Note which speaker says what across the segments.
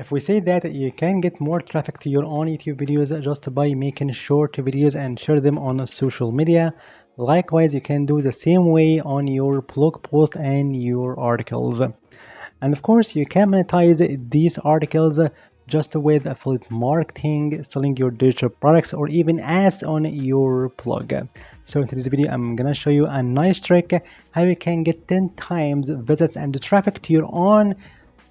Speaker 1: If we say that you can get more traffic to your own YouTube videos just by making short videos and share them on social media, likewise, you can do the same way on your blog post and your articles. And of course, you can monetize these articles just with affiliate marketing, selling your digital products, or even ads on your blog. So in today's video, I'm gonna show you a nice trick how you can get 10 times visits and traffic to your own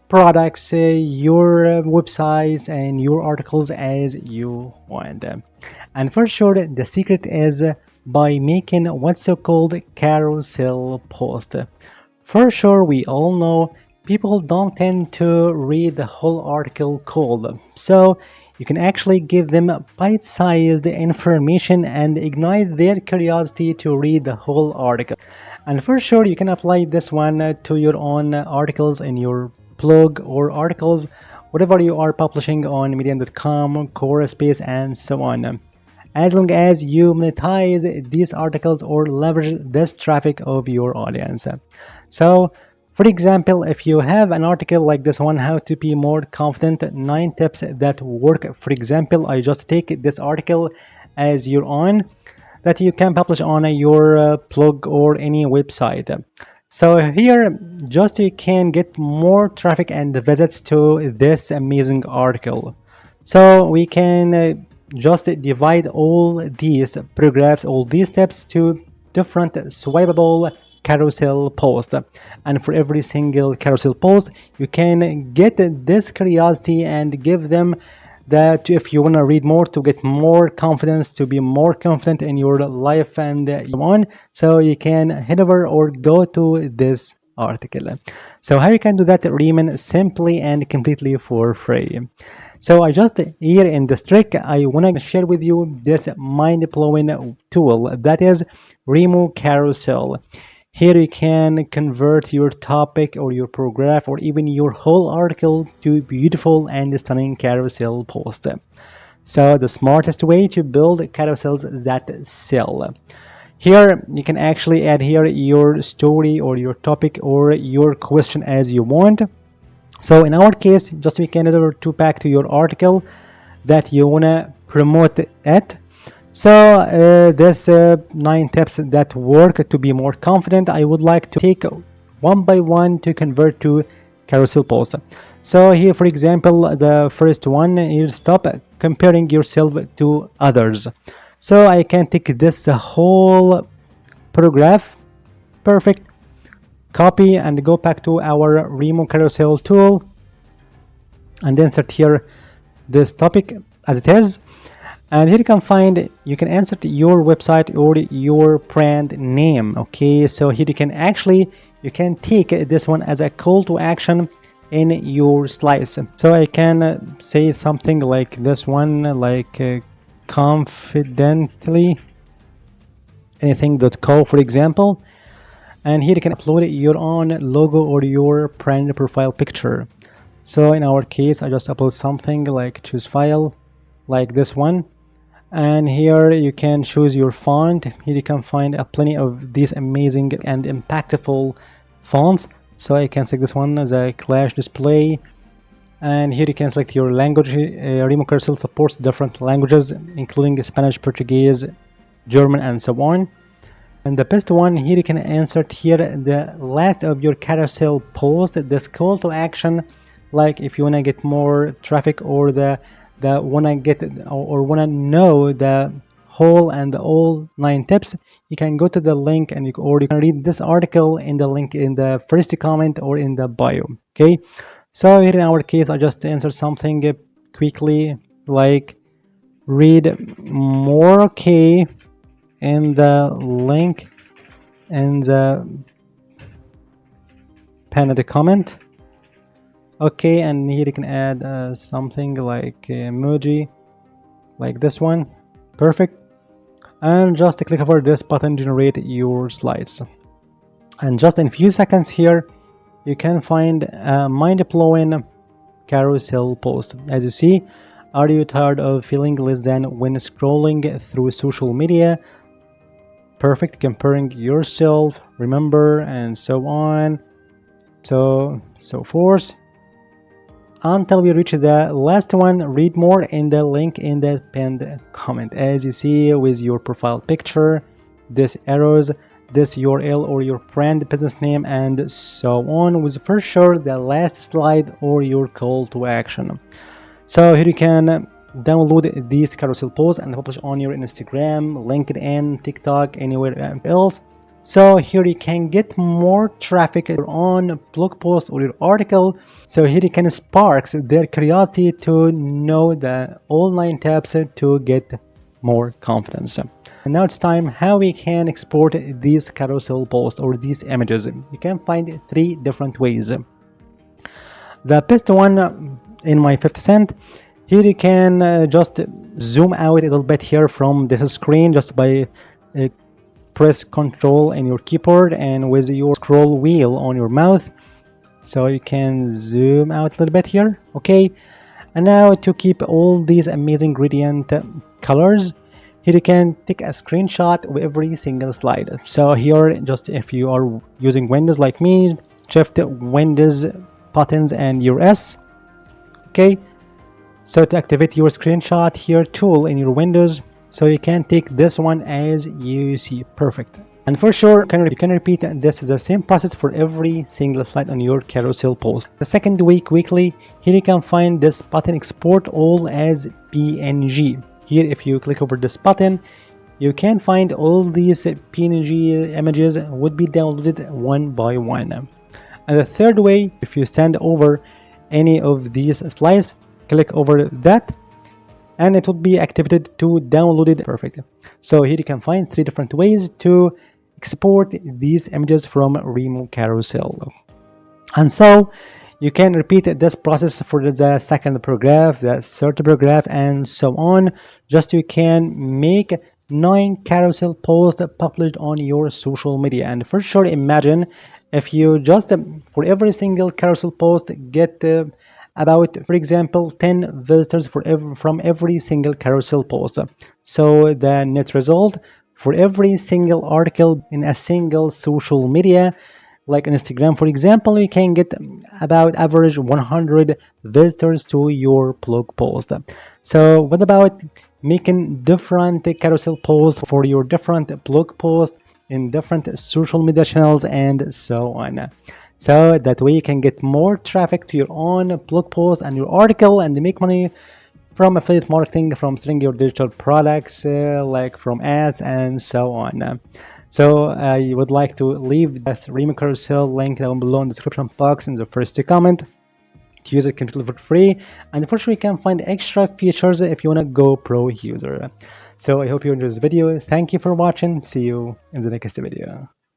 Speaker 1: products, your websites, and your articles as you want. And for sure, the secret is by making what's so called carousel post. For sure, we all know people don't tend to read the whole article cold, so you can actually give them bite-sized information and ignite their curiosity to read the whole article. And for sure, you can apply this one to your own articles in your blog or articles, whatever you are publishing on medium.com, Squarespace, and so on. As long as you monetize these articles or leverage this traffic of your audience. So, for example, if you have an article like this one, how to be more confident, 9 tips that work. For example, I just take this article as your own that you can publish on your blog or any website. So here, just you can get more traffic and visits to this amazing article. So we can just divide all these paragraphs, all these steps to different swipeable carousel posts. And for every single carousel post, you can get this curiosity and give them that if you want to read more, to get more confidence, to be more confident in your life and so on, so you can head over or go to this article. So how you can do that, Riemann, simply and completely for free. So I just here in this trick, I want to share with you this mind-blowing tool that is RemoCarousel. Here you can convert your topic or your paragraph or even your whole article to beautiful and stunning carousel post. So the smartest way to build carousels that sell. Here you can actually add here your story or your topic or your question as you want. So in our case, just we can add to back to your article that you wanna promote it. So this 9 tips that work to be more confident, I would like to take one by one to convert to carousel post. So here, for example, the first one is stop comparing yourself to others. So I can take this whole paragraph, perfect, copy and go back to our RemoCarousel tool and then insert here this topic as it is. And here you can find, you can insert your website or your brand name. Okay, so here you can actually, you can take this one as a call to action in your slides. So I can say something like this one, like confidently anything.co, for example. And here you can upload your own logo or your brand profile picture. So in our case, I just upload something like choose file like this one. And here you can choose your font. Here you can find plenty of these amazing and impactful fonts. So I can select this one as a Clash display. And here you can select your language. RemoCarousel supports different languages, including Spanish, Portuguese, German, and so on. And the best one here, you can insert here the last of your carousel post, this call to action, like if you want to get more traffic or the want to get or want to know the whole and all 9 tips, you can go to the link and you can read this article in the link in the first comment or in the bio. Okay, so here in our case, I just insert something quickly like read more. Okay, in the link in the pinned comment. Okay, and here you can add something like emoji like this one. Perfect. And just click over this button, generate your slides. And just in a few seconds here, you can find a mind-blowing carousel post. As you see, are you tired of feeling less than when scrolling through social media? Perfect, comparing yourself, remember, and so on, so forth. until we reach the last one. Read more in the link in the pinned comment. As you see with your profile picture, this arrows, this URL or your brand business name, and so on, with for sure the last slide or your call to action. So here you can download these carousel posts and publish on your Instagram, LinkedIn, TikTok, anywhere else. So here you can get more traffic on blog post or your article. So here you can spark their curiosity to know the all 9 tips to get more confidence. And now it's time how we can export these carousel posts or these images. You can find 3 different ways. The best one, in my 50 cent, here you can just zoom out a little bit here from this screen just by press Control in your keyboard and with your scroll wheel on your mouse. So you can zoom out a little bit here. Okay, and now to keep all these amazing gradient colors, here you can take a screenshot of every single slide. So here, just if you are using Windows like me, shift Windows buttons and your S. Okay, so to activate your screenshot here tool in your Windows, so you can take this one as you see. Perfect. And for sure, you can repeat this is the same process for every single slide on your carousel post. The second weekly, here you can find this button, export all as PNG. Here, if you click over this button, you can find all these PNG images would be downloaded one by one. And the third way, if you stand over any of these slides, click over that, and it will be activated to download it. Perfect. So here you can find 3 different ways to export these images from RemoCarousel. And so you can repeat this process for the second paragraph, the third paragraph, and so on. Just you can make 9 carousel posts published on your social media. And for sure, imagine if you just for every single carousel post get about, for example, 10 visitors from every single carousel post. So the net result for every single article in a single social media, like Instagram, for example, you can get about average 100 visitors to your blog post. So what about making different carousel posts for your different blog posts in different social media channels and so on? So that way you can get more traffic to your own blog post and your article and make money from affiliate marketing, from selling your digital products, like from ads and so on. So I would like to leave this RemoCarousel link down below in the description box in the first comment. To use it completely for free, and for sure you can find extra features if you want to go pro user. So I hope you enjoyed this video. Thank you for watching. See you in the next video.